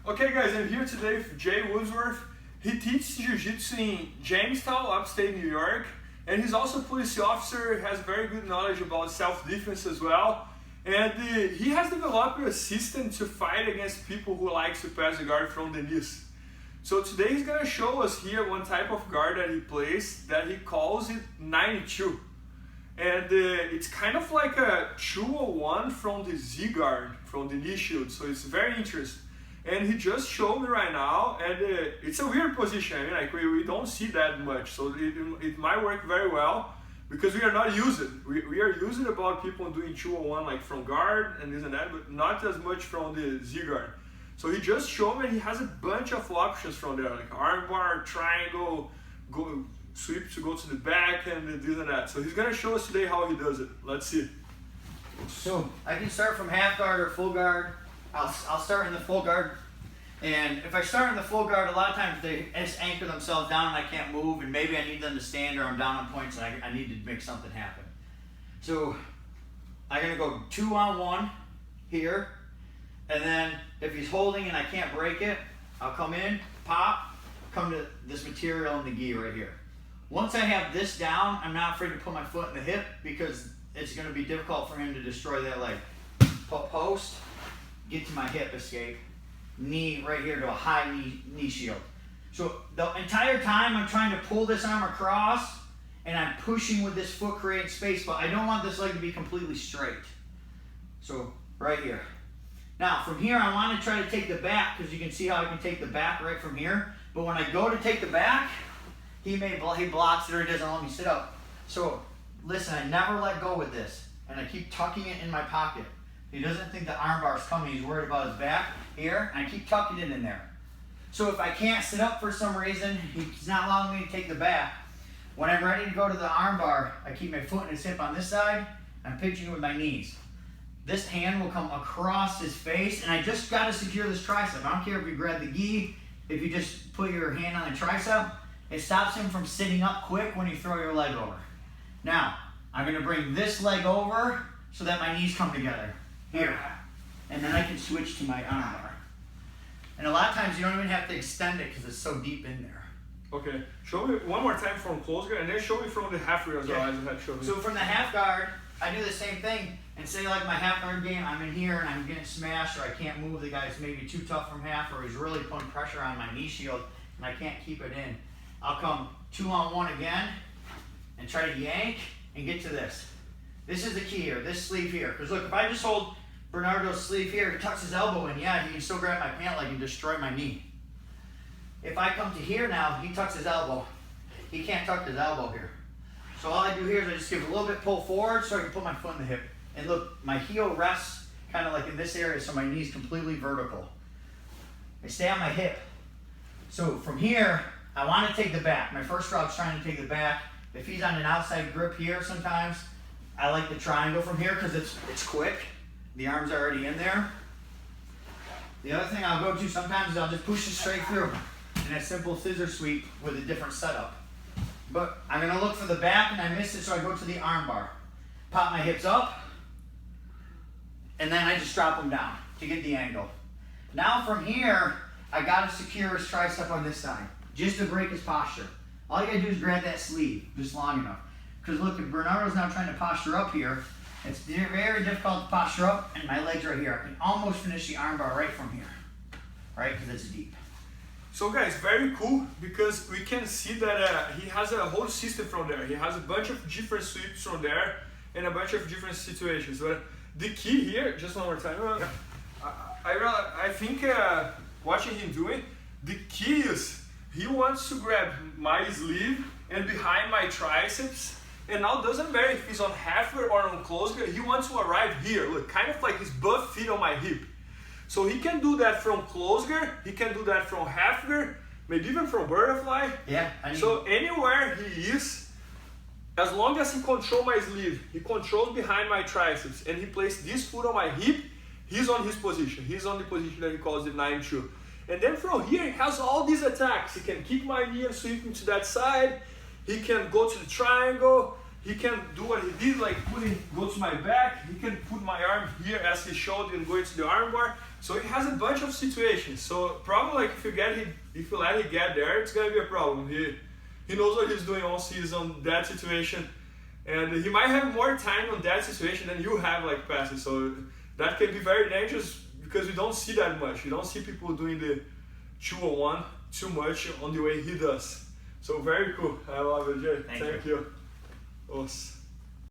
Okay guys, I'm here today with Jay Wadsworth. He teaches Jiu-Jitsu in Jamestown, upstate New York. And he's also a police officer, has very good knowledge about self-defense as well. And he has developed a system to fight against people who like to pass the guard from the knees. So today he's going to show us here one type of guard that he plays that he calls it 92. And it's kind of like a 201 from the Z guard, from the knee shield. So it's very interesting. And he just showed me right now, and it's a weird position. I mean, like we don't see that much, so it might work very well because we are not using. We are using about people doing 201 like from guard and this and that, but not as much from the Z guard. So he just showed me he has a bunch of options from there, like armbar, triangle, go sweep to go to the back, and this and that. So he's gonna show us today how he does it. Let's see. So I can start from half guard or full guard. I'll start in the full guard, and if I start in the full guard, a lot of times they just anchor themselves down and I can't move, and maybe I need them to stand or I'm down on points and I need to make something happen. So I'm gonna go 2-on-1 here, and then if he's holding and I can't break it, I'll come in, pop, come to this material in the gi right here. Once I have this down, I'm not afraid to put my foot in the hip because it's gonna be difficult for him to destroy that leg. Post. Get to my hip escape, knee right here to a high knee shield. So the entire time I'm trying to pull this arm across and I'm pushing with this foot, creating space, but I don't want this leg to be completely straight. So right here. Now from here I want to try to take the back because you can see how I can take the back right from here. But when I go to take the back, he blocks it or he doesn't let me sit up. So listen, I never let go with this and I keep tucking it in my pocket. He doesn't think the arm bar is coming, he's worried about his back here, and I keep tucking it in there. So if I can't sit up for some reason, he's not allowing me to take the back. When I'm ready to go to the arm bar, I keep my foot in his hip on this side, I'm pinching with my knees. This hand will come across his face, and I just got to secure this tricep. I don't care if you grab the gi, if you just put your hand on the tricep, it stops him from sitting up quick when you throw your leg over. Now, I'm going to bring this leg over so that my knees come together. Here, and then I can switch to my arm bar. And a lot of times you don't even have to extend it because it's so deep in there. Okay, show me one more time from close guard and then show me from the half guard as well as I showed you. So from the half guard, I do the same thing and say like my half guard game, I'm in here and I'm getting smashed or I can't move, the guy's maybe too tough from half or he's really putting pressure on my knee shield and I can't keep it in. I'll come 2-on-1 again and try to yank and get to this. This is the key here, this sleeve here. Because look, if I just hold Bernardo's sleeve here, he tucks his elbow in, yeah, he can still grab my pant leg and destroy my knee. If I come to here now, he tucks his elbow. He can't tuck his elbow here. So all I do here is I just give a little bit pull forward so I can put my foot in the hip. And look, my heel rests kind of like in this area so my knee's completely vertical. I stay on my hip. So from here, I want to take the back. My first drop's trying to take the back. If he's on an outside grip here sometimes, I like the triangle from here because it's quick. The arm's already in there. The other thing I'll go to sometimes is I'll just push it straight through in a simple scissor sweep with a different setup. But I'm going to look for the back and I miss it, so I go to the arm bar. Pop my hips up, and then I just drop them down to get the angle. Now from here, I got to secure his tricep on this side just to break his posture. All you got to do is grab that sleeve just long enough. Because look, if Bernardo's now trying to posture up here, it's very difficult to posture up, and my leg's right here. I can almost finish the armbar right from here, right? Because it's deep. So guys, very cool because we can see that he has a whole system from there. He has a bunch of different sweeps from there and a bunch of different situations. But the key here, just one more time, I think watching him do it, the key is he wants to grab my sleeve and behind my triceps. And now it doesn't matter if he's on half guard or on close guard, he wants to arrive here, look, kind of like his butt feet on my hip. So he can do that from close guard, he can do that from half guard, maybe even from butterfly. Yeah. So anywhere he is, as long as he controls my sleeve, he controls behind my triceps, and he places this foot on my hip, he's on his position. He's on the position that he calls the 9-2. And then from here, he has all these attacks. He can kick my knee and sweep me to that side. He can go to the triangle. He can do what he did, like go to my back. He can put my arm here as he showed and go into the arm bar. So he has a bunch of situations. So probably like if you let him get there, it's gonna be a problem. He knows what he's doing all season, that situation, and he might have more time on that situation than you have like passes. So that can be very dangerous because we don't see that much. We don't see people doing the 2-on-1 too much on the way he does. So very cool. I love it, Jay. Thank you. Os.